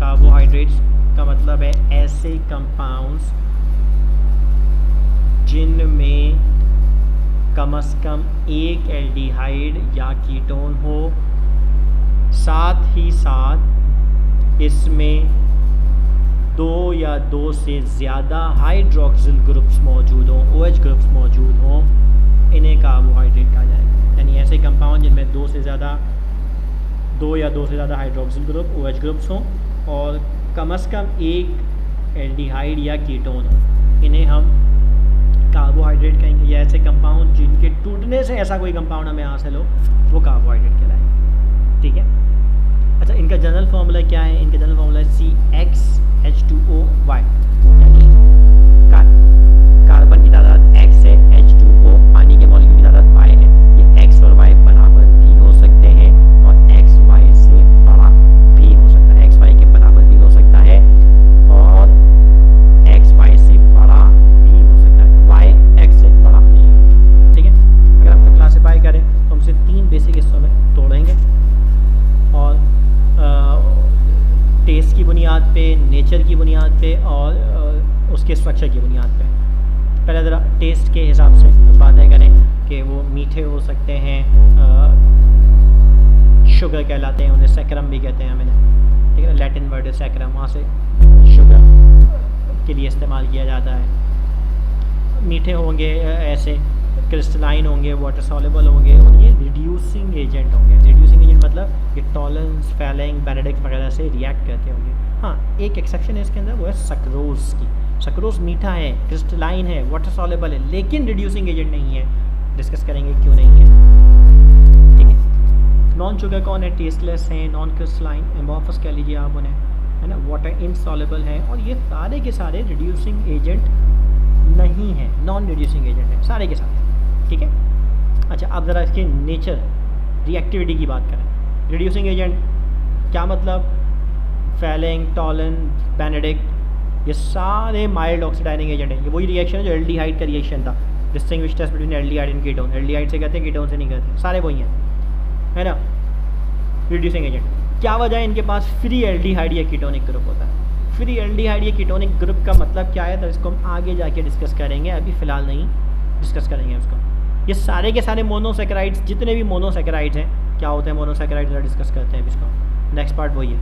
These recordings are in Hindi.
कार्बोहाइड्रेट्स का मतलब है ऐसे कंपाउंड्स जिनमें कम से कम एक एल्डिहाइड या कीटोन हो, साथ ही साथ इसमें 2 या 2 से ज़्यादा हाइड्रोक्सिल ग्रुप्स मौजूद हों, OH ग्रुप्स मौजूद हों, इन्हें कार्बोहाइड्रेट कहा जाएगा। यानी ऐसे कंपाउंड जिनमें 2 या 2 से ज़्यादा हाइड्रोक्सिल ग्रुप OH ग्रुप्स हों और कम से कम एक एल्डिहाइड या कीटोन हो, इन्हें हम कार्बोहाइड्रेट कहेंगे। या ऐसे कंपाउंड जिनके टूटने से ऐसा कोई कंपाउंड हमें हासिल हो, वो कार्बोहाइड्रेट कहलाएंगे। ठीक है। अच्छा, इनका जनरल फार्मूला क्या है? इनका जनरल फार्मूला है CxH2OY, यानी कार्बन की तादाद X है, H2O पानी के मॉलिक्यूल की तादाद Y है। ये X और Y बराबर भी हो सकते हैं और X Y से बड़ा भी हो सकता है, X Y के बराबर भी हो सकता है और X Y से बड़ा भी हो सकता है, Y X से बड़ा नहीं। ठीक है। अगर हम क्लासीफाई करें तो हम इसे 3 बेसिक हिस्सों में तोड़ेंगे और टेस्ट की बुनियाद पे, नेचर की बुनियाद पे और उसके स्ट्रक्चर की बुनियाद पे। पहले ज़रा टेस्ट के हिसाब से बातें करें कि वो मीठे हो सकते हैं, शुगर कहलाते हैं, उन्हें सैक्रम भी कहते हैं हमें। ठीक है, लैटिन वर्ड है सैक्रम, वहाँ से शुगर के लिए इस्तेमाल किया जाता है। मीठे होंगे, ऐसे क्रिस्टलाइन होंगे, वाटर सॉल्युबल होंगे और ये रिड्यूसिंग एजेंट होंगे। रिड्यूसिंग एजेंट मतलब ये टॉलेंस, फैलेंग, बेनेडिक्ट वगैरह से रिएक्ट करते होंगे। हाँ, एक एक्सेप्शन है इसके अंदर, वो है सक्रोज की। सक्रोज मीठा है, क्रिस्टलाइन है, वाटर सॉल्युबल है, लेकिन रिड्यूसिंग एजेंट नहीं है। डिस्कस करेंगे क्यों नहीं है। ठीक है। नॉन शुगर कौन है? टेस्टलेस है, नॉन क्रिस्टलाइन, एम्बॉफस कह लीजिए आप उन्हें, है ना, वाटर इनसॉल्युबल है और ये सारे के सारे रिड्यूसिंग एजेंट नहीं है, नॉन रिड्यूसिंग एजेंट है सारे के सारे। ठीक है। अच्छा, अब ज़रा इसके नेचर, रिएक्टिविटी की बात करें। रिड्यूसिंग एजेंट क्या मतलब? फैलेंग, टॉलन, बेनेडिक्ट, ये सारे माइल्ड ऑक्सीडाइजिंग एजेंट हैं। ये वही रिएक्शन है जो एल्डिहाइड का रिएक्शन था, distinguish test between aldehyde and ketone. Aldehyde से कहते हैं, कीटोन से नहीं कहते, सारे वही हैं, है ना। रिड्यूसिंग एजेंट क्या वजह है? इनके पास फ्री एल्डिहाइड या कीटोनिक ग्रुप होता है। फ्री एल्डिहाइड या कीटोनिक ग्रुप का मतलब क्या है, तो इसको हम आगे जाके डिस्कस करेंगे, अभी फ़िलहाल नहीं डिस्कस करेंगे उसको। ये सारे के सारे मोनोसैकेराइड्स, जितने भी मोनोसैकेराइड्स हैं, क्या होते हैं मोनोसैकेराइड्स, डिस्कस करते हैं इसको। नेक्स्ट पार्ट वही है,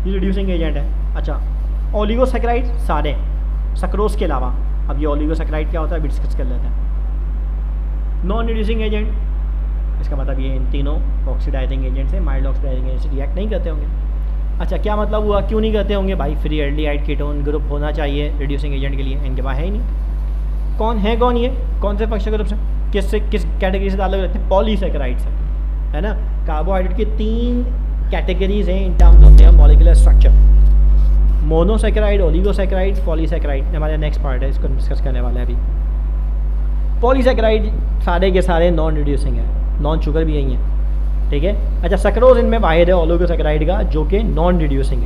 ये रिड्यूसिंग एजेंट है। अच्छा, ओलिगोसैकेराइड सारे, सक्रोज के अलावा। अब ये ओलिगोसैकेराइड क्या होता है अभी डिस्कस कर लेते हैं। नॉन रिड्यूसिंग एजेंट, इसका मतलब ये इन तीनों ऑक्सीडाइजिंग एजेंट से, माइल्ड ऑक्सीडाइजिंग एजेंट से रिएक्ट नहीं करते होंगे। अच्छा, क्या मतलब हुआ, क्यों नहीं करते होंगे? भाई फ्री एल्डिहाइड कीटोन ग्रुप होना चाहिए रिड्यूसिंग एजेंट के लिए, इनके पास है ही नहीं। कौन ये कौन से फंक्शनल ग्रुप से, किस कैटेगरी से ताल्लुक़ रखते हैं? पॉलीसैकेराइड से, है ना। कार्बोहाइड्रेट की 3 कैटेगरीज हैं in terms of their molecular structure, monosaccharide, oligosaccharide, polysaccharide. हमारा नेक्स्ट पार्ट है, इसको डिस्कस करने वाले हैं अभी। पॉलीसैकेराइड सारे के सारे नॉन रिड्यूसिंग है, नॉन शुगर भी यही है। ठीक है। अच्छा, सक्रोज इनमें वाहिद है ओलिगोसैकेराइड का, जो कि नॉन रिड्यूसिंग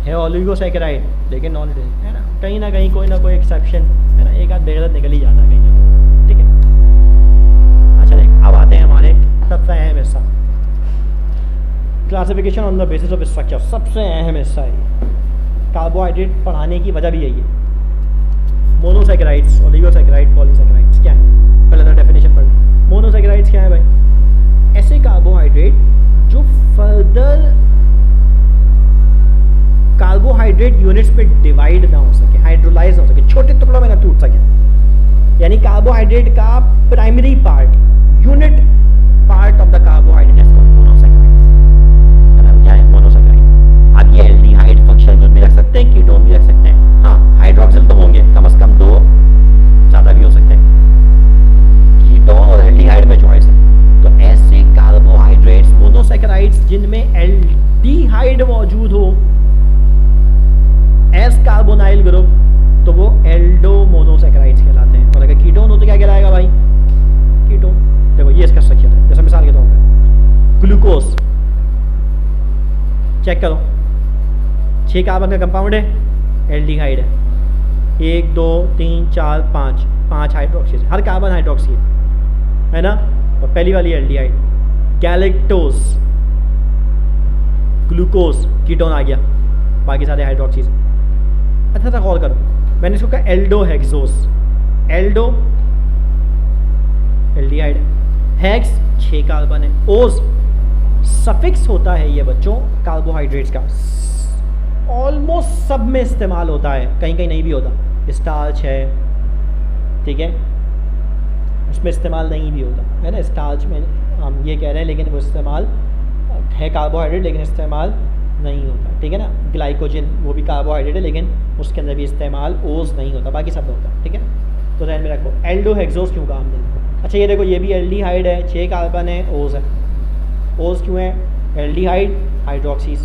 है ओलिगोसैकेराइड लेकिन नॉन रिड्यूसिंग, है ना। कहीं ना कहीं कोई ना कोई एक्सेप्शन, है ना, एक आध बेगलत निकल ही जाता है कहीं ना कहीं। ठीक है। अच्छा देख, अब आते हैं हमारे सबसे अहम हिस्सा, classification on the basis of structure. सबसे अहम हिस्सा है, कार्बोहाइड्रेट पढ़ाने की वजह भी यही है। मोनोसैकेराइड्स, ओलिगोसैकेराइड, पॉलीसैकेराइड्स क्या है? पहले तो डेफिनेशन पढ़। मोनोसैकेराइड्स क्या है भाई? ऐसे कार्बोहाइड्रेट जो फर्दर कार्बोहाइड्रेट यूनिट्स पे डिवाइड ना हो सके, हाइड्रोलाइज ना हो सके, छोटे टुकड़ों में ना टूट सके। यानी कार्बोहाइड्रेट का primary part, unit part of the carbohydrate is called monosaccharides. क्या है? मोनोसैकेराइड। अब ये एल्डिहाइड फंक्शन ग्रुप भी रख सकते हैं, कीटोन भी रख सकते हैं। हाँ, हाइड्रोक्सिल तो होंगे, कम से कम 2, ज़्यादा भी हो सकते हैं। कीटोन और एल्डिहाइड में चॉइस है। तो ऐसे कार्बोहाइड्रेट्स, मोनोसैकेराइड्स जिनमें एल्डिहाइड मौजूद हो एस कार्बोनाइल ग्रुप, तो वो एल्डो मोनोसैकेराइड्स कहलाते हैं। और अगर कीटोन हो तो क्या कहलाएगा भाई? कीटोन। देखो ये इसका स्ट्रक्चर है, जैसे मिसाल के तौर पे ग्लूकोज चेक करो, 6 कार्बन का कंपाउंड है, एल्डिहाइड है, 1 2 3 4 5 हाइड्रोक्सी, हर कार्बन हाइड्रोक्सी है ना। और पहली वाली एल्डिहाइड। गैलेक्टोज, ग्लूकोज कीटोन आ गया, बाकी सारे हाइड्रोक्सीज। अच्छा था, गौर करो, मैंने इसको कहा Aldo hexose, Aldo aldehyde, hex 6 carbon है, ओज सफिक्स होता है ये बच्चों कार्बोहाइड्रेट्स का, ऑलमोस्ट सब में इस्तेमाल होता है, कहीं कहीं नहीं भी होता, स्टार्च है, ठीक है, उसमें इस्तेमाल नहीं भी होता है ना, स्टार्च में हम ये कह रहे हैं लेकिन वो इस्तेमाल है कार्बोहाइड्रेट लेकिन इस्तेमाल नहीं होता, ठीक है ना। ग्लाइकोजन वो भी कार्बोहाइड्रेट है लेकिन उसके अंदर भी इस्तेमाल ओज नहीं होता, बाकी सब होता है, ठीक है। तो ध्यान में रखो एल्डो हेक्सोस क्यों कहा हमने। अच्छा ये देखो ये भी एल्डिहाइड है, 6 कार्बन है, ओज है, ओज क्यों है, एल्डिहाइड हाइड्रोक्सीज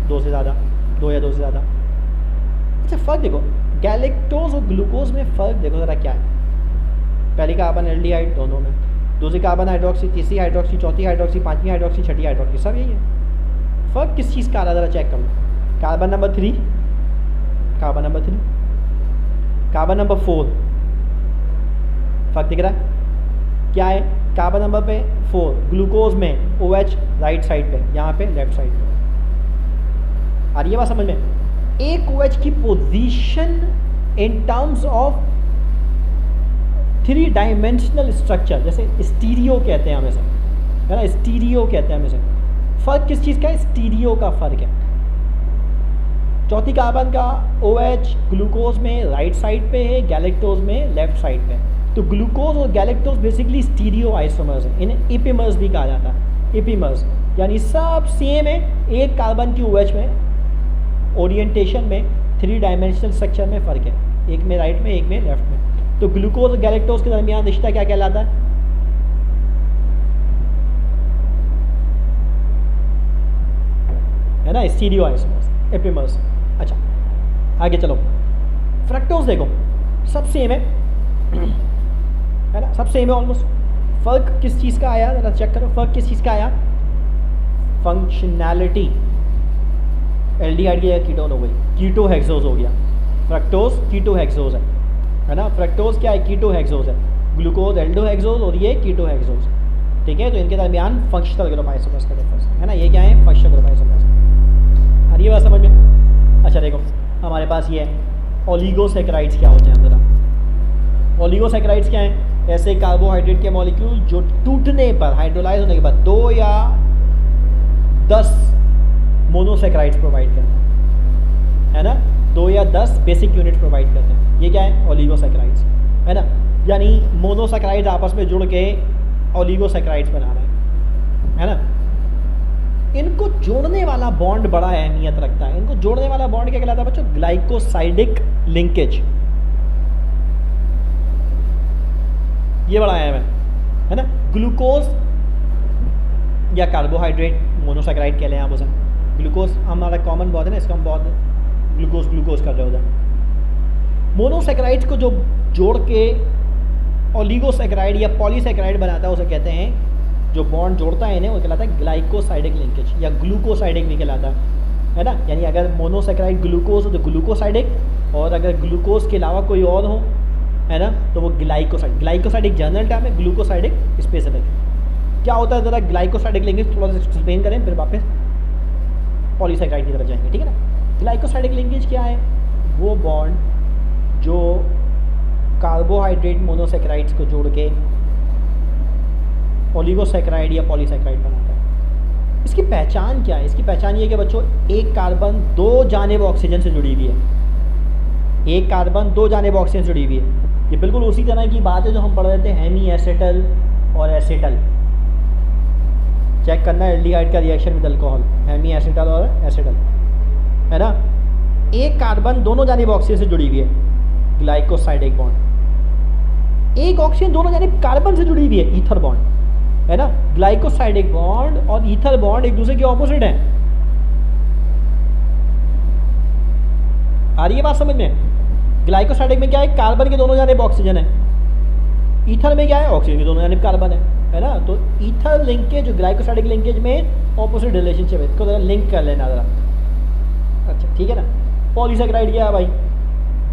2 से ज़्यादा, 2 या 2 से ज़्यादा। अच्छा फ़र्क देखो गैलेक्टोज और ग्लूकोज में फ़र्क देखो ज़रा क्या है, पहली कार्बन एल्डिहाइड दोनों में, दूसरी कार्बन हाइड्रोक्सी, तीसरी हाइड्रोक्सी, चौथी हाइड्रोक्सी, पांचवी हाइड्रोक्सी, छठी हाइड्रोक्सी, सब यही है। फ़र्क किस चीज़ का आ रहा है ज़रा चेक करो, carbon number 3, carbon number 3, carbon number 4, फ़र्क दिख रहा है क्या है, कार्बन नंबर पे 4 ग्लूकोज में OH राइट साइड पे, यहाँ पे लेफ्ट साइड पे। आ रही है बात समझ में, एक OH की position in terms of 3 dimensional structure, जैसे स्टीरियो कहते हैं हमेशा, है ना, स्टीरियो कहते हैं हमेशा। फ़र्क किस चीज़ का है, स्टीरियो का फ़र्क है। चौथी कार्बन का OH ग्लूकोज में राइट साइड पे है, गैलेक्टोज में लेफ्ट साइड पे है। तो ग्लूकोज और गैलेक्टोज बेसिकली स्टीरियो आइसोमर्स हैं, इन्हें इपिमर्स भी कहा जाता है, इपिमर्स यानी सब सेम है, एक कार्बन की OH में ओरिएंटेशन में 3 डायमेंशनल स्ट्रक्चर में फ़र्क है, एक में राइट में एक में लेफ्ट में। तो ग्लूकोज और गैलेक्टोज के दरमियान रिश्ता क्या कहलाता है, है ना, स्टीरियो आइसोमर्स, एपिमर्स। अच्छा आगे चलो, फ्रक्टोज देखो सब सेम है ना, सब सेम है ऑलमोस्ट। फ़र्क किस चीज़ का आया जरा चेक करो, फ़र्क किस चीज़ का आया, फंक्शनैलिटी, एल्डिहाइड की जगह कीटोन हो गई, कीटो हेक्सोज हो गया, फ्रक्टोज कीटो हेक्सोज है ना, फ्रक्टोज क्या है, कीटो हेक्सोज है, ग्लूकोज एल्डो हेक्सोज और ये कीटो हेक्सोज, ठीक है। तो इनके दरमियान फंक्शनल ग्रुप आइसोमर्स का डिफरेंस है ना, ये क्या है, फंक्शनल ग्रुप आइसोमर्स। आ रही है बात समझ में। अच्छा देखो हमारे पास ये है ओलिगोसैकेराइड्स क्या होते हैं जरा, ओलिगोसैकेराइड्स क्या हैं, ऐसे कार्बोहाइड्रेट के मॉलिक्यूल जो टूटने पर हाइड्रोलाइज होने के बाद 2 या 10 मोनोसैकेराइड्स प्रोवाइड करते हैं, है ना, 2 या 10 बेसिक यूनिट प्रोवाइड करते हैं, ये क्या है, ओलिगोसैकेराइड्स, है ना। यानी मोनोसैकेराइड्स आपस में जुड़ के ओलिगोसैकेराइड्स बना रहे हैं, है ना। इनको जोड़ने वाला बॉन्ड बड़ा अहमियत रखता है, इनको जोड़ने वाला बॉन्ड क्या कहलाता है बच्चों, ग्लाइकोसाइडिक लिंकेज, ये बड़ा अहम है ना। ग्लूकोज या कार्बोहाइड्रेट मोनोसैकेराइड कह लें आप उसे, ग्लूकोज हमारा कॉमन बहुत है ना, इसका हम बहुत ग्लूकोज ग्लूकोज कर रहे होते हैं। मोनोसैकेराइड्स को जो जोड़ के ओलिगोसैकेराइड या पॉलीसैकेराइड बनाता है उसे कहते हैं, जो बॉन्ड जोड़ता है इन्हें वो कहलाता है ग्लाइकोसाइडिक लिंकेज या ग्लूकोसाइडिक भी कहलाता है ना। यानी अगर मोनोसैकेराइड ग्लूकोज हो तो ग्लूकोसाइडिक, और अगर ग्लूकोज के अलावा कोई और हो, है ना, तो वो ग्लाइकोसाइड, ग्लाइकोसाइडिक जनरल टर्म है, ग्लूकोसाइडिक स्पेसिफिक। क्या होता है ज़रा ग्लाइकोसाइडिक लिंकेज थोड़ा सा एक्सप्लेन करें, फिर वापस पॉलीसैकेराइड की तरफ जाएंगे, ठीक है ना। ग्लाइकोसाइडिक लिंकेज क्या है, वो बॉन्ड जो कार्बोहाइड्रेट मोनोसैकेराइड्स को जोड़ के ओलिगोसैकेराइड या पॉलीसैकेराइड बनाता है। इसकी पहचान क्या है, इसकी पहचान ये है कि बच्चों एक कार्बन 2 जानिब ऑक्सीजन से जुड़ी हुई है, एक कार्बन 2 जानिब ऑक्सीजन से जुड़ी हुई है। ये बिल्कुल उसी तरह की बात है जो हम पढ़ रहे थे हेमी एसिटल और एसिटल, चेक करना एल्डिहाइड का reaction with alcohol, hemi acetal और एसिटल, है ना। एक कार्बन दोनों जानिब ऑक्सीजन से जुड़ी हुई है, ग्लाइकोसाइडिक बॉन्ड। एक ऑक्सीजन दोनों जानिब कार्बन से जुड़ी हुई है, ईथर बॉन्ड, है ना। ग्लाइकोसाइडिक बॉन्ड और ईथर बॉन्ड एक दूसरे के ऑपोजिट हैं। आ रही है बात समझ में। ग्लाइकोसाइडिक में क्या है, कार्बन के दोनों जानिब ऑक्सीजन है, ईथर में क्या है, ऑक्सीजन के दोनों जानिब कार्बन है ना। तो ईथर लिंकेज जो ग्लाइकोसाइडिक लिंकेज में ऑपोजिट रिलेशनशिप है, इसको जरा लिंक कर लेना जरा। अच्छा ठीक है ना। पॉलीसैकेराइड क्या है भाई,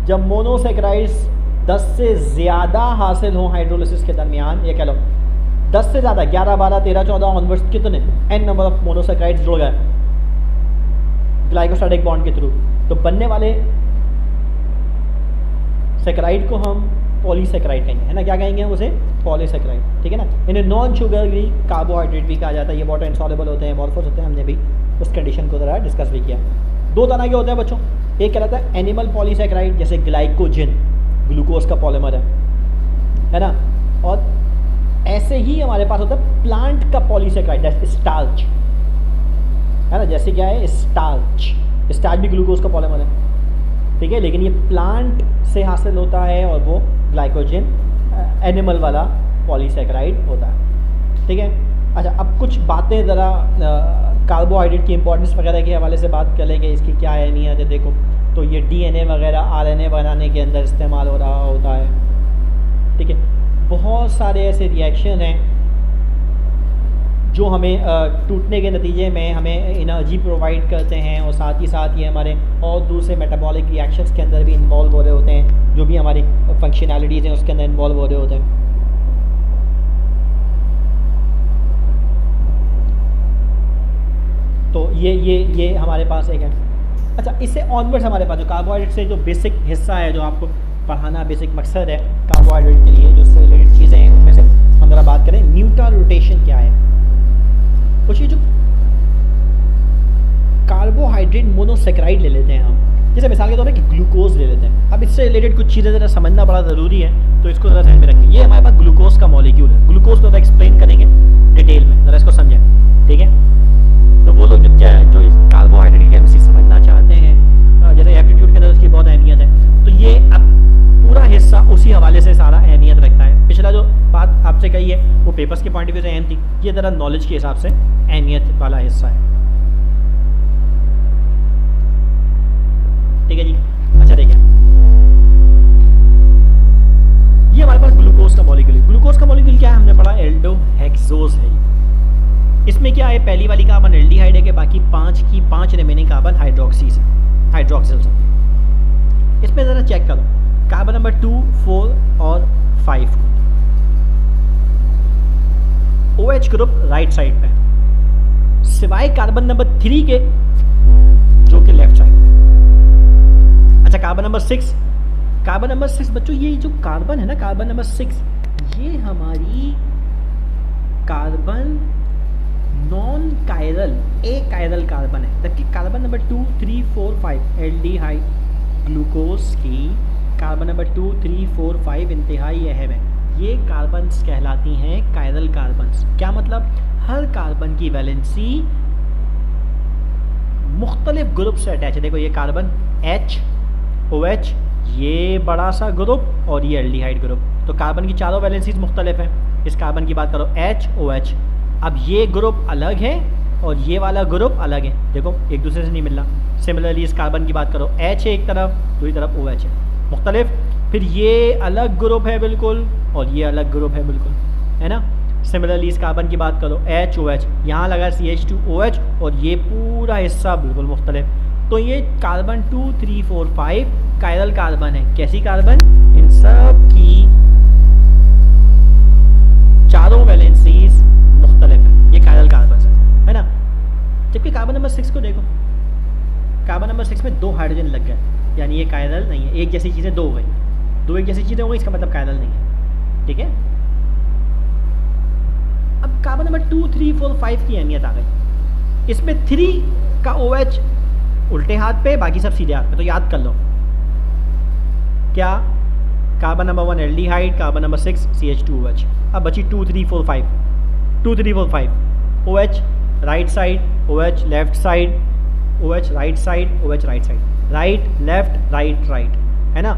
जब मोनोसैकेराइड्स 10 से ज़्यादा हासिल हों हाइड्रोलिसिस के दरमियान, ये कह लो 10 से ज़्यादा, 11, 12, 13, 14 ऑनवर्ड्स, कितने n नंबर ऑफ मोनोसैकेराइड्स जुड़ गए, ग्लाइकोसाइडिक बॉन्ड के थ्रू। तो बनने वाले सैकराइड को हम पॉलीसैकराइड कहेंगे, है ना, क्या कहेंगे हम उसे, पॉलीसैकराइड, ठीक है ना। इन्हें नॉन शुगरी कार्बोहाइड्रेट भी कहा जाता है, ये वाटर इनसॉल्युबल होते हैं, अमोर्फस होते हैं, हमने भी उस कंडीशन को ज़रा डिस्कस भी किया। दो तरह के होते हैं बच्चों, एक कहलाता है एनिमल पॉलीसैकराइड, जैसे ग्लाइकोजन ग्लूकोज का पॉलीमर है ना, और ऐसे ही हमारे पास होता है प्लांट का पॉलीसैकराइड, दैट्स स्टार्च, है ना, जैसे क्या है स्टार्च, स्टार्च भी ग्लूकोज का पॉलीमर है, ठीक है, लेकिन ये प्लांट से हासिल होता है और वो ग्लाइकोजन एनिमल वाला पॉलीसैकराइड होता है, ठीक है। अच्छा, अब कुछ बातें ज़रा कार्बोहाइड्रेट की इंपॉर्टेंस वगैरह के हवाले से बात कर लेंगे, इसकी क्या अहमियत है। देखो, तो ये डीएनए वगैरह आरएनए बनाने के अंदर इस्तेमाल हो रहा होता है, ठीक है। बहुत सारे ऐसे रिएक्शन हैं जो हमें टूटने के नतीजे में हमें एनर्जी प्रोवाइड करते हैं, और साथ ही साथ ये हमारे और दूसरे मेटाबॉलिक रिएक्शंस के अंदर भी इन्वॉल्व हो रहे होते हैं, जो भी हमारी फंक्शनैलिटीज़ हैं उसके अंदर इन्वॉल्व हो रहे होते हैं। तो ये हमारे पास एक है। अच्छा, इससे ऑनवर्ड्स हमारे पास जो कार्बोहाइड्रेट से जो बेसिक हिस्सा है, जो आपको पढ़ाना बेसिक मकसद है कार्बोहाइड्रेट के लिए, जो उससे रिलेटेड चीज़ें हैं उनमें से हम ज़रा बात करें। न्यूट्रल रोटेशन क्या है? कुछ ये जो कार्बोहाइड्रेट मोनोसैकराइड ले लेते हैं हम, जैसे मिसाल के तौर पर कि ग्लूकोज ले लेते हैं। अब इससे रिलेटेड कुछ चीज़ें ज़रा समझना बड़ा ज़रूरी है, तो इसको ज़रा ध्यान में रखें। ये हमारे पास ग्लूकोज का मॉलिक्यूल है, ग्लूकोज को ज़रा एक्सप्लेन करेंगे डिटेल में, ज़रा इसको समझें, ठीक है। तो वो लोग जो क्या है, जो कार्बोहाइड्रेट की केमिस्ट्री समझना चाहते हैं, जैसे एप्टीट्यूड के अंदर उसकी बहुत अहमियत है, तो ये अब पूरा हिस्सा उसी हवाले से सारा अहमियत रखता है। पिछला जो बात आपसे कही है वो पेपर्स के पॉइंट ऑफ व्यू से अहम थी, ये ज़रा नॉलेज के हिसाब से अहमियत वाला हिस्सा है, ठीक है जी। अच्छा, देखिए, ये हमारे पास ग्लूकोज का मॉलिक्यूल है। ग्लूकोज का मॉलिक्यूल क्या है, हमने पढ़ा एल्डोहेक्सोज है। इसमें क्या है, पहली वाली कार्बन एल्डिहाइड है, कि बाकी 5 रिमेनिंग कार्बन हाइड्रोक्सिल्स है। इसमें ज़रा चेक करो, कार्बन नंबर 2, 4 और 5 को OH ग्रुप राइट साइड पे, सिवाय कार्बन नंबर 3 के जो कि लेफ्ट साइड। अच्छा, कार्बन नंबर 6 बच्चों, ये जो कार्बन है ना, कार्बन नंबर 6, ये हमारी कार्बन नॉन कायरल ए कायरल कार्बन है, जबकि कार्बन नंबर 2, 3, 4, 5 एल्डिहाइड ग्लूकोज की कार्बन नंबर 2, 3, 4, 5 इंतहाई अहम है। ये कार्बन्स कहलाती हैं कायरल कार्बन्स। क्या मतलब, हर कार्बन की वैलेंसी मुख्तलिफ ग्रुप से अटैच है। देखो, ये कार्बन H, OH, ये बड़ा सा ग्रुप और ये एल्डिहाइड ग्रुप, तो कार्बन की चारों वैलेंसीज मुख्तलिफ हैं। इस कार्बन की बात करो H, OH, अब ये ग्रुप अलग है और ये वाला ग्रुप अलग है, देखो एक दूसरे से नहीं मिल रहा। सिमिलरली इस कार्बन की बात करो, H है एक तरफ, दूसरी तरफ OH है, मुख्तलिफ। फिर ये अलग ग्रुप है बिल्कुल और ये अलग ग्रुप है बिल्कुल, है ना। सिमिलरली इस कार्बन की बात करो, H, OH, यहाँ लगा CH2OH और ये पूरा हिस्सा बिल्कुल मुख्तलिफ। तो ये कार्बन 2, 3, 4, 5 कायरल कार्बन है। कैसी कार्बन? इन सब की चारों वैलेंसीज मुख्तलिफ है, ये कायरल कार्बन है ना। जबकि कार्बन नंबर 6 को देखो, कार्बन नंबर 6 में 2 हाइड्रोजन लग गए, यानी ये कायरल नहीं है। एक जैसी चीज़ें 2 हो गई, 2 एक जैसी चीज़ें हो गई, इसका मतलब कायरल नहीं है, ठीक है। अब कार्बन नंबर 2, 3, 4, 5 की अहमियत आ गई। इसमें 3 का OH उल्टे हाथ पे, बाकी सब सीधे हाथ पे, तो याद कर लो क्या, carbon number 1 aldehyde, carbon number 6 CH2OH। अब बची 2, 3, 4, 5, 2, 3, 4, 5 OH right side, OH left side, OH right side, OH right side, right left right right, है ना,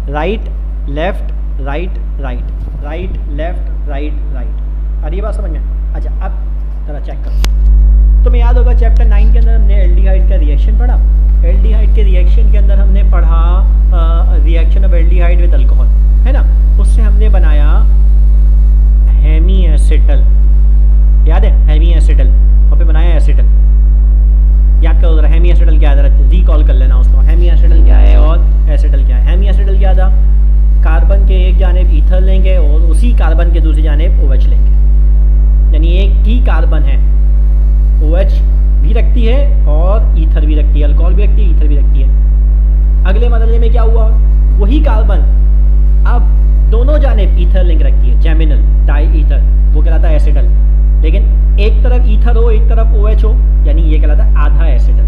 right left right right, right left right right. और ये बात समझ में? अच्छा, अब जरा चेक करो, तुम्हें याद होगा चैप्टर 9 के अंदर हमने एल्डिहाइड का रिएक्शन पढ़ा। एल्डिहाइड के रिएक्शन के अंदर हमने पढ़ा reaction of aldehyde with alcohol, है ना। उससे हमने बनाया हेमी एसिटल, याद है, हेमी एसिटल, और फिर बनाया एसिटल। याद करो जरा, हेमी एसिटल क्या है, जरा रिकॉल कर लेना उसको। हेमी एसिटल क्या है और एसिटल क्या है? हेमी एसिटल क्या था, कार्बन के एक जानिब ईथर लेंगे और उसी कार्बन के दूसरी जानिब OH लेंगे, यानी एक ही कार्बन है OH भी रखती है और ईथर भी रखती है, अल्कोहल भी रखती है, ईथर भी रखती है। अगले मरहले में क्या हुआ, वही कार्बन अब दोनों जानिब ईथर लिंक रखती है, जेमिनल डाई ईथर, वो कहलाता है एसिडल। लेकिन एक तरफ ईथर हो एक तरफ OH हो, यानी ये कहलाता है आधा एसिडल।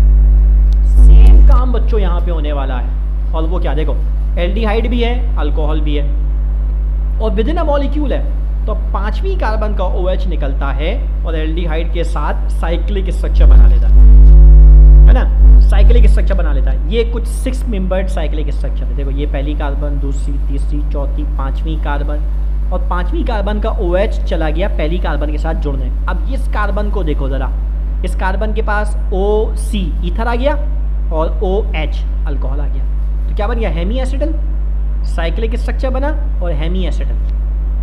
सेम काम बच्चों यहाँ पे होने वाला है, और वो क्या, देखो एल्डिहाइड भी है, अल्कोहल भी है, और विद इन अ मॉलिक्यूल है, तो 5वीं कार्बन का OH निकलता है और एल्डिहाइड के साथ साइक्लिक स्ट्रक्चर बना लेता है ना, साइक्लिक स्ट्रक्चर बना लेता है। ये कुछ 6 मेंबर्ड साइक्लिक स्ट्रक्चर है। देखो ये पहली कार्बन, दूसरी, तीसरी, चौथी, 5वीं कार्बन, और 5वीं कार्बन का OH चला गया पहली कार्बन के साथ जुड़ने। अब इस कार्बन को देखो ज़रा, इस कार्बन के पास OC ईथर आ गया और OH अल्कोहल आ गया, तो क्या बन गया, हेमी एसिडल। साइक्लिक स्ट्रक्चर बना और हेमी एसिडल,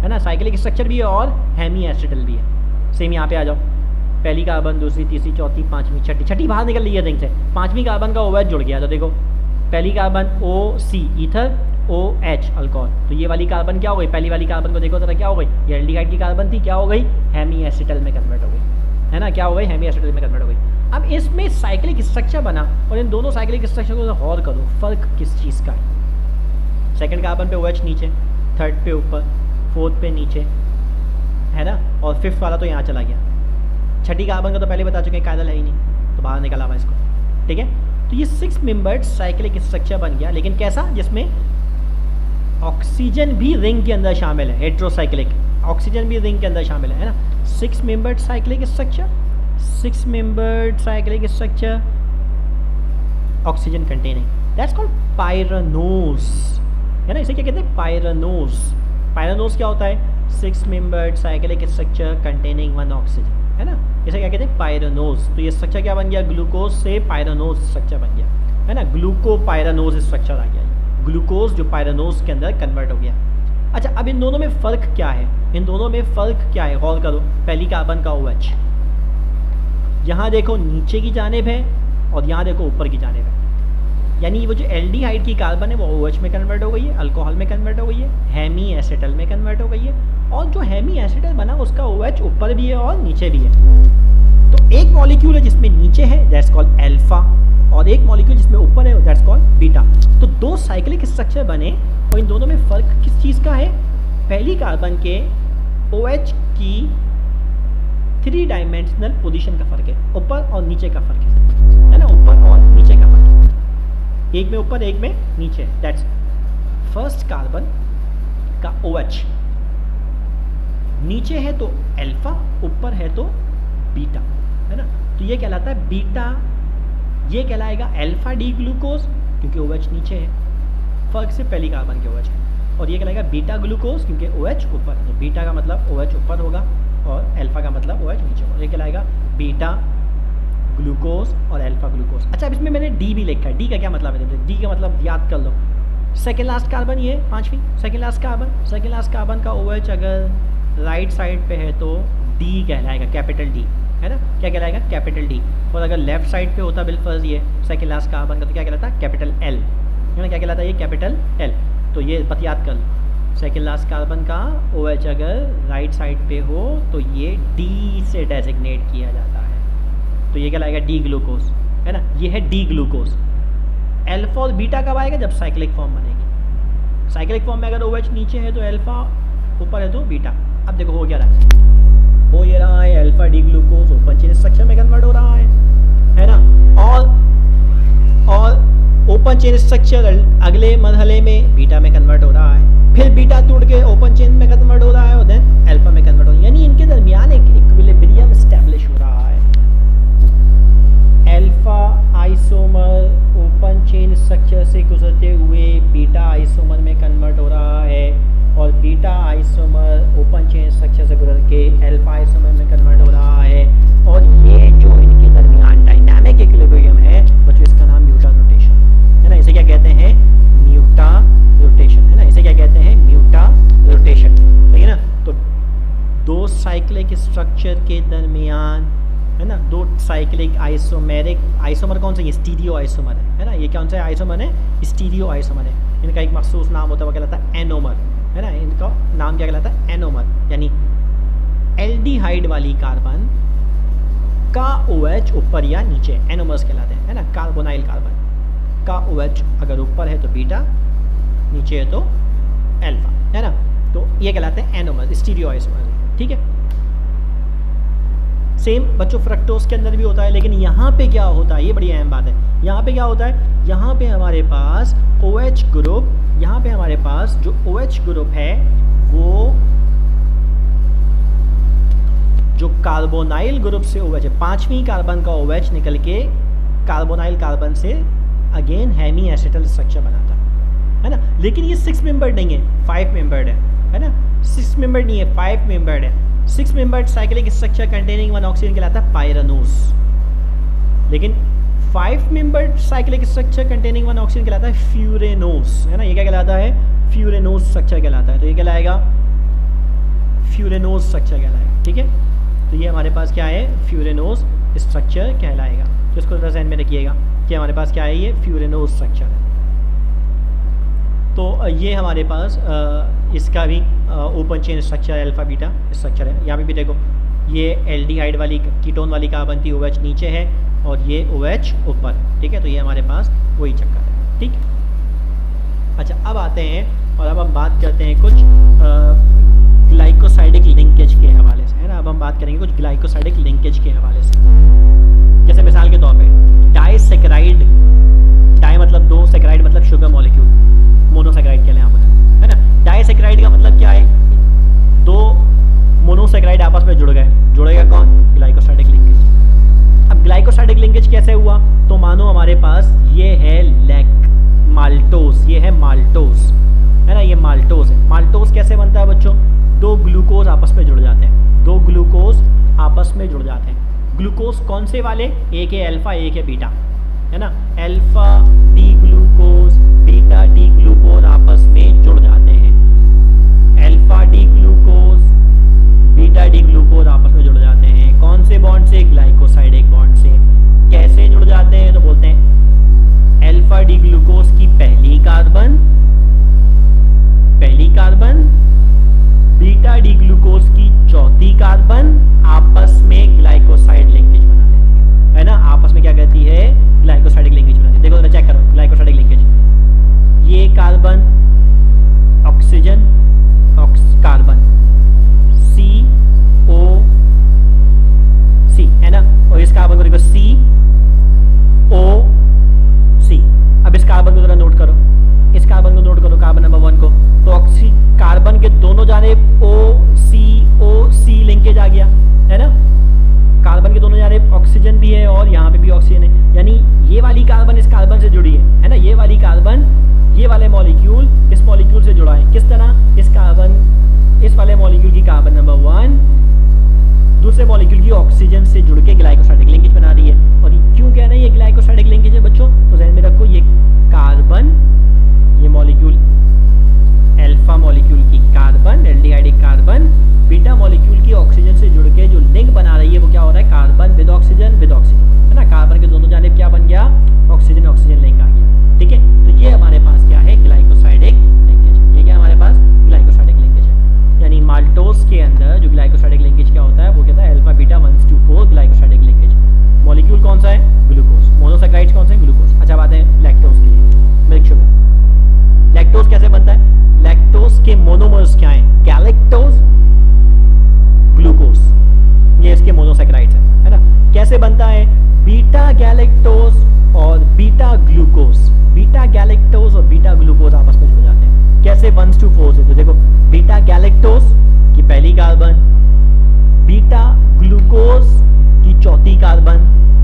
है ना, साइक्लिक स्ट्रक्चर भी है और हेमी एसिडल भी है। सेम यहाँ पे आ जाओ, पहली कार्बन, दूसरी, तीसरी, चौथी, 5वीं, छठी बाहर निकल रही है रिंग से, 5वीं कार्बन का OH जुड़ गया, तो देखो पहली carbon OC ether, OH alcohol, तो ये वाली कार्बन क्या हो गई, पहली वाली कार्बन को देखो जरा क्या हो गई, ये एल्डिहाइड की कार्बन थी, क्या हो गई, हेमी एसिटल में कन्वर्ट हो गई, है ना, क्या हो गई, हेमी एसिटल में कन्वर्ट हो गई। अब इसमें साइक्लिक स्ट्रक्चर बना, और इन दोनों साइक्लिक स्ट्रक्चर को गौर करो, फर्क किस चीज़ का है। सेकेंड कार्बन पे OH नीचे, थर्ड पे ऊपर, फोर्थ पे नीचे, है ना, और फिफ्थ वाला तो यहाँ चला गया। छठी कार्बन का तो पहले बता चुके हैं, कायरल है ही नहीं, तो बाहर निकला हुआ इसको, ठीक है। तो ये 6 मेंबर्ड साइक्लिक स्ट्रक्चर बन गया, लेकिन कैसा, जिसमें ऑक्सीजन भी रिंग के अंदर शामिल है, हेट्रोसाइक्लिक, ऑक्सीजन भी रिंग के अंदर शामिल है ना। 6 membered cyclic structure, 6 membered cyclic structure, oxygen containing, that's called pyranose, है ना। इसे क्या कहते हैं, पायरानोस। पायरानोस क्या होता है, 6 membered cyclic structure containing 1 oxygen, है ना, इसे क्या कहते हैं, पायरानोस। तो ये स्ट्रक्चर क्या बन गया, ग्लूकोज से पायरानोस स्ट्रक्चर बन गया, है ना, ग्लूकोपायरानोस स्ट्रक्चर आ गया, ग्लूकोज जो पायरानोस के अंदर कन्वर्ट हो गया। अच्छा, अब इन दोनों में फ़र्क क्या है, इन दोनों में फ़र्क क्या है, गौर करो। पहली कार्बन का OH यहाँ देखो नीचे की जानिब है, और यहाँ देखो ऊपर की जानिब है, यानी वो जो एल्डिहाइड की कार्बन है वो OH में कन्वर्ट हो गई है, अल्कोहल में कन्वर्ट हो गई है, हेमी एसिटल में कन्वर्ट हो गई है, और जो हेमी एसिटल बना उसका OH ऊपर भी है और नीचे भी है। तो एक मॉलिक्यूल है जिसमें नीचे है, दैट्स कॉल्ड अल्फा, और एक मॉलिक्यूल जिसमें ऊपर है, दैट्स कॉल्ड बीटा। तो 2 साइक्लिक स्ट्रक्चर बने, और इन दोनों में फ़र्क किस चीज़ का है, पहली कार्बन के OH की 3 डायमेंशनल पोजीशन का फ़र्क है, ऊपर और नीचे का फ़र्क है ना, ऊपर और नीचे का फ़र्क है, एक में ऊपर एक में नीचे। दैट्स फर्स्ट कार्बन का OH नीचे है तो अल्फा, ऊपर है तो बीटा, है ना। तो ये कहलाता है बीटा, ये कहलाएगा अल्फा डी ग्लूकोज, क्योंकि OH नीचे है, फर्क से पहली कार्बन के OH है, और ये कहलाएगा बीटा ग्लूकोज, क्योंकि OH ऊपर है, तो बीटा का मतलब OH ऊपर होगा और अल्फा का मतलब OH नीचे होगा, ये कहलाएगा बीटा ग्लूकोज और अल्फा ग्लूकोज। अच्छा, अब इसमें मैंने डी भी लिखा है, डी का क्या मतलब है, डी का मतलब याद कर लो, सेकेंड लास्ट कार्बन, ये 5वीं सेकेंड लास्ट कार्बन का OH अगर राइट साइड पे है तो डी कहलाएगा, कैपिटल डी, है ना, क्या कहलाएगा, कैपिटल डी। और अगर लेफ्ट साइड पे होता बिलफर्ज ये सेकेंड लास्ट कार्बन का, तो क्या कहलाता है, कैपिटल एल, है ना, क्या कहलाता है ये, कैपिटल एल। तो ये बात याद कर लो, सेकेंड लास्ट कार्बन का OH अगर राइट साइड पे हो तो ये डी से डेजिग्नेट किया जाता है, तो ये कहलाएगा डी ग्लूकोज, है ना, ये है डी ग्लूकोज। अल्फा और बीटा कब आएगा, जब साइक्लिक फॉर्म बनेगी। साइक्लिक फॉर्म में अगर OH नीचे है तो अल्फा, ऊपर है तो बीटा। अब देखो हो क्या रहा है, हो ये रहा है alpha D glucose open chain structure में कन्वर्ट हो रहा है ना, और ओपन चेन स्ट्रक्चर अगले मरहले में बीटा में कन्वर्ट हो रहा है, फिर बीटा टूट के ओपन चेन में कन्वर्ट हो रहा है, और देन अल्फा में कन्वर्ट हो रहा है, यानी इनके दरमियान एक इक्विलिब्रियम एस्टेब्लिश हो रहा है। Alpha isomer open chain structure से गुजरते हुए बीटा आइसोमर में कन्वर्ट हो रहा है, और beta isomer open chain structure से गुजर के अल्फा आइसोमर में कन्वर्ट हो रहा है, और ये जो इनके दरमियान डायनामिक इक्विलिब्रियम है बच्चों, इसका नाम म्यूटा रोटेशन, है ना, इसे क्या कहते हैं, म्यूटा रोटेशन, है ना, इसे क्या कहते हैं, म्यूटा रोटेशन, ठीक है ना। तो 2 साइक्लिक स्ट्रक्चर के दरमियान, है ना, 2 साइक्लिक आइसोमेरिक, आइसोमर कौन सा, ये स्टीरियो आइसोमर है ना, ये कौन सा आइसोमर है, स्टीरियो आइसोमर है, इनका एक मखसूस नाम होता है, वो कहलाता है एनोमर, है ना, इनका नाम क्या कहलाता है, एनोमर, यानी एल्डिहाइड वाली कार्बन का OH ऊपर या नीचे एनोमर्स कहलाते हैं, है ना। कार्बोनाइल कार्बन का OH अगर ऊपर है तो बीटा, नीचे है तो अल्फा, है ना। तो ये कहलाते हैं एनोमर्स, स्टीरियोआइसोमर्स, ठीक है। सेम बच्चों फ्रक्टोज के अंदर भी होता है, लेकिन यहाँ पे क्या होता है, ये बड़ी अहम बात है। यहाँ पे क्या होता है, यहाँ पे हमारे पास OH ग्रुप, यहाँ पे हमारे पास जो OH ग्रुप है वो जो कार्बोनाइल ग्रुप से OH है, 5वीं कार्बन का OH निकल के कार्बोनाइल कार्बन से अगेन हेमी एसिटल स्ट्रक्चर बनाता है ना। लेकिन ये 6 मेंबर्ड नहीं है, 5 मेंबर्ड है ना। 6 मेंबर्ड नहीं है, 5 मेंबर्ड है। 6 membered cyclic structure containing 1 oxygen कहलाता है पायरानोस, लेकिन 5 membered cyclic structure containing 1 oxygen कहलाता है फ्यूरेनोस, है ना। ये क्या कहलाता है, फ्यूरेनोस स्ट्रक्चर कहलाता है। तो ये कहलाएगा फ्यूरेनोस स्ट्रक्चर कहलाएगा, ठीक है। तो ये हमारे पास क्या है, फ्यूरेनोस स्ट्रक्चर कहलाएगा। तो इसको थोड़ा ध्यान में रखिएगा कि हमारे पास क्या है, ये फ्यूरेनोस स्ट्रक्चर है। तो ये हमारे पास इसका भी open chain structure alpha beta structure है। यहाँ पे भी देखो, ये एल्डिहाइड वाली कीटोन वाली कार्बन थी, OH नीचे है और ये OH ऊपर, ठीक है। तो ये हमारे पास वही चक्कर है, ठीक। अच्छा, अब आते हैं और अब हम बात करते हैं कुछ ग्लाइकोसाइडिक लिंकेज के हवाले से, है ना। अब हम बात करेंगे कुछ ग्लाइकोसाइडिक लिंकेज के हवाले से। जैसे मिसाल के तौर पे डाइसेकेराइड, डाई मतलब 2, सेकेराइड मतलब शुगर मॉलिक्यूल, मोनोसेकेराइड के लिए यहाँ पर, है ना। डाइसेकेराइड का मतलब क्या है, 2 मोनोसेकेराइड आपस में जुड़ गए, जुड़ेगा कौन, ग्लाइकोसाइडिक लिंकेज। अब ग्लाइकोसाइडिक लिंकेज कैसे हुआ, तो मानो हमारे पास ये है माल्टोस, ये है माल्टोस, है ना। ये माल्टोस है। माल्टोस कैसे बनता है बच्चों, 2 ग्लूकोज आपस में जुड़ जाते हैं, 2 ग्लूकोज आपस में जुड़ जाते हैं। ग्लूकोज कौन से वाले, एक है अल्फा, एक है बीटा, है ना। Alpha D glucose, beta D glucose आपस में जुड़ जाते हैं। Alpha D glucose, beta D glucose आपस में जुड़ जाते हैं। कौन से बॉन्ड से, ग्लाइकोसाइडिक बॉन्ड से। कैसे जुड़ जाते हैं, तो बोलते हैं अल्फा डी ग्लूकोज की पहली कार्बन, बीटा डी ग्लूकोज की चौथी कार्बन आपस में ग्लाइकोसाइड लिंकेज बना देती है ना। आपस में क्या कहती है, ग्लाइकोसाइडिक लिंकेज बनाती है। देखो जरा चेक करो ग्लाइकोसाइडिक लिंकेज, ये कार्बन ऑक्सीजन कार्बन COC, है ना। और इस कार्बन को देखो COC। अब इस कार्बन को जरा नोट करो, इस कार्बन को नोट करो, कार्बन नंबर 1 को। तो कार्बन के दोनों जानिब OC लिंकेज आ गया, है ना। कार्बन के दोनों जानिब ऑक्सीजन भी है और यहाँ पे भी ऑक्सीजन है, यानी ये वाली कार्बन इस कार्बन से जुड़ी है ना। ये वाली कार्बन, ये वाले मॉलिक्यूल इस मॉलिक्यूल से जुड़ा है। किस तरह, इस कार्बन, इस वाले मॉलिक्यूल की कार्बन नंबर 1 दूसरे मॉलिक्यूल की ऑक्सीजन से जुड़ के ग्लाइकोसाइडिक लिंकेज बना रही है। और क्यों कह रहे हैं ये ग्लाइकोसाइडिक लिंकेज है बच्चों, तो ध्यान में रखो, ये कार्बन, ये मॉलिक्यूल अल्फा मॉलिक्यूल की carbon, aldehydic carbon, beta molecule की ऑक्सीजन से जुड़ के जो लिंक बना रही है वो क्या हो रहा है, कार्बन विद ऑक्सीजन, है ना। कार्बन के दोनों जानिब क्या बन गया, ऑक्सीजन ऑक्सीजन लिंक आ गया, ठीक है। तो ये हमारे पास क्या है, ग्लाइकोसाइडिक लिंकेज। ये क्या हमारे पास ग्लाइकोसाइडिक लिंकेज है, यानी माल्टोस के अंदर जो ग्लाइकोसाइडिक लिंकेज क्या होता है, वो कहता है alpha beta 1 to 4 glycosidic linkage. Molecule कौन सा है, ग्लूकोज। मोनोसेकेराइड्स कौन से हैं, ग्लूकोज। अच्छा, बात है लैक्टोज के लिए, मिल्क शुगर। लैक्टोज कैसे बनता है, लैक्टोज के मोनोमर्स क्या हैं, गैलेक्टोज, ग्लूकोज, ये इसके मोनोसेकेराइड्स है ना। कैसे बनता है, बीटा गैलेक्टोज और बीटा ग्लूकोज, बीटा गैलेक्टोज और बीटा ग्लूकोज आपस में जुड़ जाते हैं। कैसे, 1 to 4 से। तो देखो, बीटा गैलेक्टोज की पहली कार्बन, बीटा ग्लूकोज की चौथी कार्बन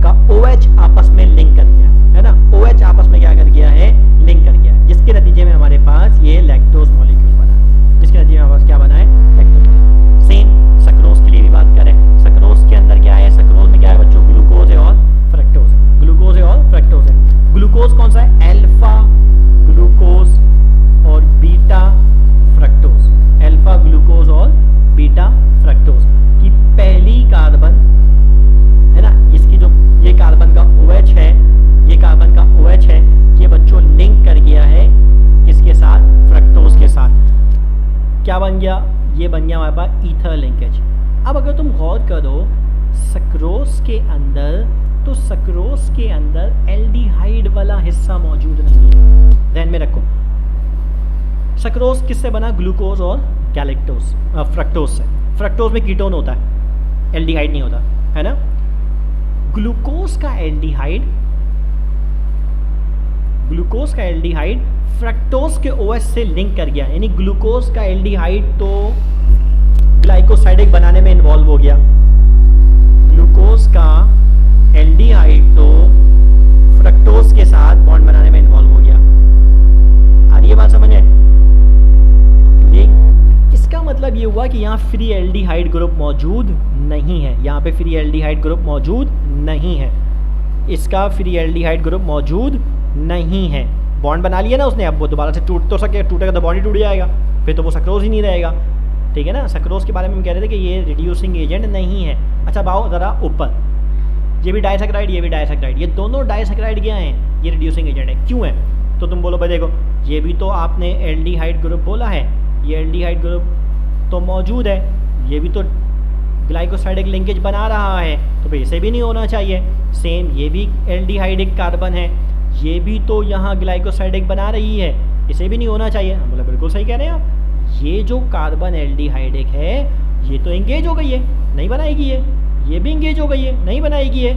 का OH आपस में लिंक कर गया, है ना। OH आपस में क्या कर गया है, लिंक कर गया, जिसके नतीजे में हमारे पास ये लैक्टोज मॉलिक्यूल बना, जिसके नतीजे में हमारे पास क्या बना है, लैक्टोज। सेम सक्रोज के लिए भी बात करें, सक्रोज के अंदर क्या है, सक्रोज में क्या है बच्चों, ग्लूकोज है और फ्रक्टोज, ग्लूकोज है और फ्रक्टोज है। ग्लूकोज कौन सा है, अल्फा ग्लूकोज और बीटा फ्रक्टोज, अल्फा ग्लूकोज और बीटा फ्रक्टोज की पहली कार्बन, है ना। इसकी जो ये कार्बन का OH है, ये कार्बन का OH है, ये बच्चों लिंक कर गया है किसके साथ, फ्रक्टोज के साथ। क्या बन गया, ये बन गया हमारे पास ईथर लिंकेज। अब अगर तुम गौर करो, सक्रोज के अंदर, तो सक्रोज के अंदर एल्डिहाइड वाला हिस्सा मौजूद नहीं है। ध्यान में रखो, सक्रोज किससे बना? ग्लूकोज और गैलेक्टोज, फ्रक्टोज से। फ्रक्टोज में कीटोन होता है, एल्डिहाइड नहीं होता, है ना। ग्लूकोज का एल्डिहाइड फ्रक्टोज के OH से लिंक कर गया, यानी ग्लूकोज का एल्डिहाइड तो ग्लाइकोसाइडिक बनाने में इन्वॉल्व हो गया, ग्लूकोज का एल्डिहाइड तो फ्रक्टोज के साथ बॉन्ड बनाने में इन्वॉल्व हो गया। आ रही है बात समझ में? इसका मतलब ये हुआ कि यहाँ फ्री एल्डिहाइड ग्रुप मौजूद नहीं है, यहाँ पे फ्री एल्डिहाइड ग्रुप मौजूद नहीं है, इसका फ्री एल्डिहाइड ग्रुप मौजूद नहीं है। बॉन्ड बना लिया ना उसने, अब वो दोबारा से टूट तो सके, टूटेगा तो बॉन्ड ही टूट जाएगा, फिर तो वो सक्रोज ही नहीं रहेगा, ठीक है ना। सक्रोज के बारे में हम कह रहे थे कि ये रिड्यूसिंग एजेंट नहीं है। अच्छा बाओ ज़रा ऊपर, ये भी डाइसैकराइड, ये भी डाइसैकराइड, ये दोनों डाइसैकराइड क्या हैं? ये रिड्यूसिंग एजेंट है। क्यों है? तो तुम बोलो भाई देखो, ये भी तो आपने एल्डिहाइड ग्रुप बोला है, ये एल्डिहाइड ग्रुप तो मौजूद है, ये भी तो ग्लाइकोसाइडिक लिंकेज बना रहा है, तो फिर इसे भी नहीं होना चाहिए। सेम ये भी एल्डिहाइडिक कार्बन है, ये भी तो यहाँ ग्लाइकोसाइडिक बना रही है, इसे भी नहीं होना चाहिए। हम बोला बिल्कुल सही कह रहे हैं आप, ये जो कार्बन एल्डिहाइडिक है ये तो एंगेज हो गई है, नहीं बनाएगी ये भी एंगेज हो गई है, नहीं बनाएगी ये।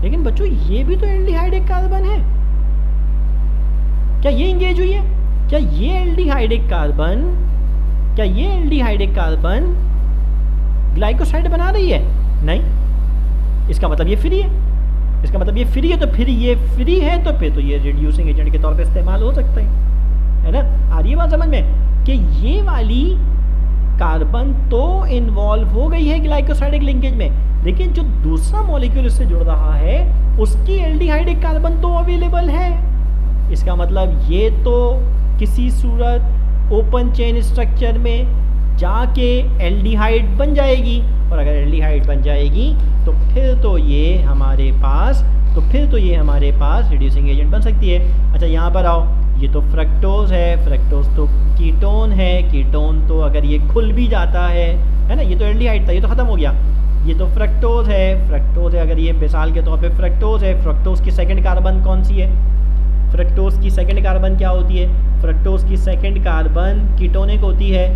लेकिन बच्चों ये भी तो एल्डिहाइडिक कार्बन है, क्या ये एंगेज हुई है? क्या ये एल्डिहाइडिक कार्बन ग्लाइकोसाइड बना रही है? नहीं, इसका मतलब ये फ्री है, इसका मतलब ये फ्री है, तो फिर ये फ्री है तो फिर तो ये रिड्यूसिंग एजेंट के तौर पे इस्तेमाल हो सकते हैं, है ना। आ रही है बात समझ में कि ये वाली कार्बन तो इन्वॉल्व हो गई है ग्लाइकोसाइडिक लिंकेज में, लेकिन जो दूसरा मॉलिक्यूल इससे जुड़ रहा है उसकी एल्डिहाइडिक कार्बन तो अवेलेबल है। इसका मतलब ये तो किसी सूरत ओपन चेन स्ट्रक्चर में जाके एल्डिहाइड बन जाएगी, और अगर एल्डिहाइड बन जाएगी तो फिर तो ये हमारे पास रिड्यूसिंग एजेंट बन सकती है। अच्छा यहाँ पर आओ, ये तो फ्रक्टोज है, फ्रक्टोज तो कीटोन है, कीटोन तो अगर ये खुल भी जाता है ना, ये तो एल्डिहाइड था, ये तो ख़त्म हो गया, ये तो फ्रक्टोज है, अगर ये मिसाल के तौर पे फ्रक्टोज है, फ्रक्टोज की सेकंड कार्बन कौन सी है? फ्रक्टोज की सेकंड कार्बन क्या होती है? फ्रक्टोज की सेकंड कार्बन कीटोनिक होती है।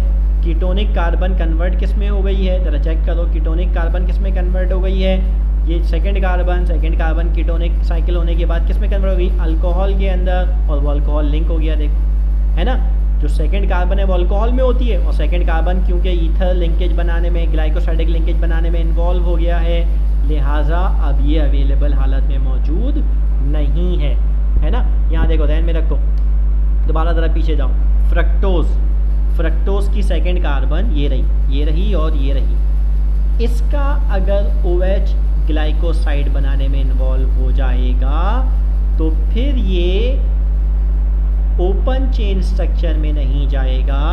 कीटोनिक कार्बन कन्वर्ट किस में हो गई है? ज़रा चेक करो, कीटोनिक कार्बन किस में कन्वर्ट हो गई है? ये सेकंड कार्बन कीटोनिक साइकिल होने के बाद किस में कन्वर्ट हो गई? अल्कोहल के अंदर, और वो अल्कोहल लिंक हो गया, देखो, है ना। जो सेकंड कार्बन है वो अल्कोहल में होती है, और सेकंड कार्बन क्योंकि ईथर लिंकेज बनाने में, ग्लाइकोसाइडिक लिंकेज बनाने में इन्वॉल्व हो गया है, लिहाजा अब ये अवेलेबल हालत में मौजूद नहीं है ना। यहाँ देखो, ध्यान में रखो, दोबारा ज़रा पीछे जाओ। फ्रक्टोज की सेकंड कार्बन ये रही और ये रही, इसका अगर OH ग्लाइकोसाइड बनाने में इन्वॉल्व हो जाएगा तो फिर ये ओपन चेन स्ट्रक्चर में नहीं जाएगा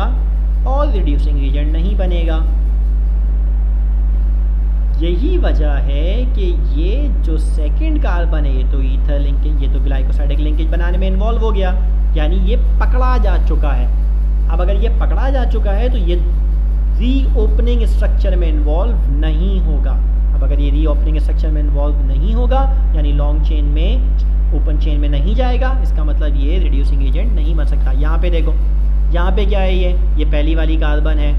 और रिड्यूसिंग एजेंट नहीं बनेगा। यही वजह है कि ये जो सेकंड कार्बन है, ये तो ईथर लिंकेज, ये तो ग्लाइकोसाइडिक लिंकेज बनाने में इन्वॉल्व हो गया, यानी ये पकड़ा जा चुका है। अब अगर ये पकड़ा जा चुका है तो ये रीओपनिंग स्ट्रक्चर में इन्वॉल्व नहीं होगा। अब अगर ये रीओपनिंग स्ट्रक्चर में इन्वॉल्व नहीं होगा, यानी लॉन्ग चेन में, ओपन चेन में नहीं जाएगा, इसका मतलब ये रिड्यूसिंग एजेंट नहीं बन सकता। यहाँ पे देखो, यहाँ पे क्या है? ये पहली वाली कार्बन है,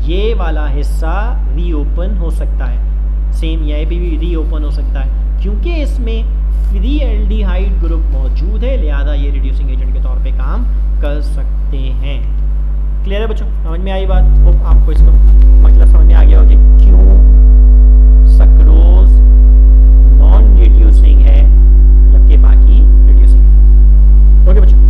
ये वाला हिस्सा रीओपन हो सकता है, सेम यहाँ पे भी रीओपन हो सकता है, क्योंकि इसमें फ्री एल्डिहाइड ग्रुप मौजूद है, लिहाजा ये रिड्यूसिंग एजेंट के तौर पे काम कर सकते हैं। क्लियर है बच्चों? समझ में आई बात? होप आपको इसको मतलब समझ में आ गया हो कि क्यों सक्रोज नॉन रिड्यूसिंग है जबकि बाकी रिड्यूसिंग है। ओके बच्चों।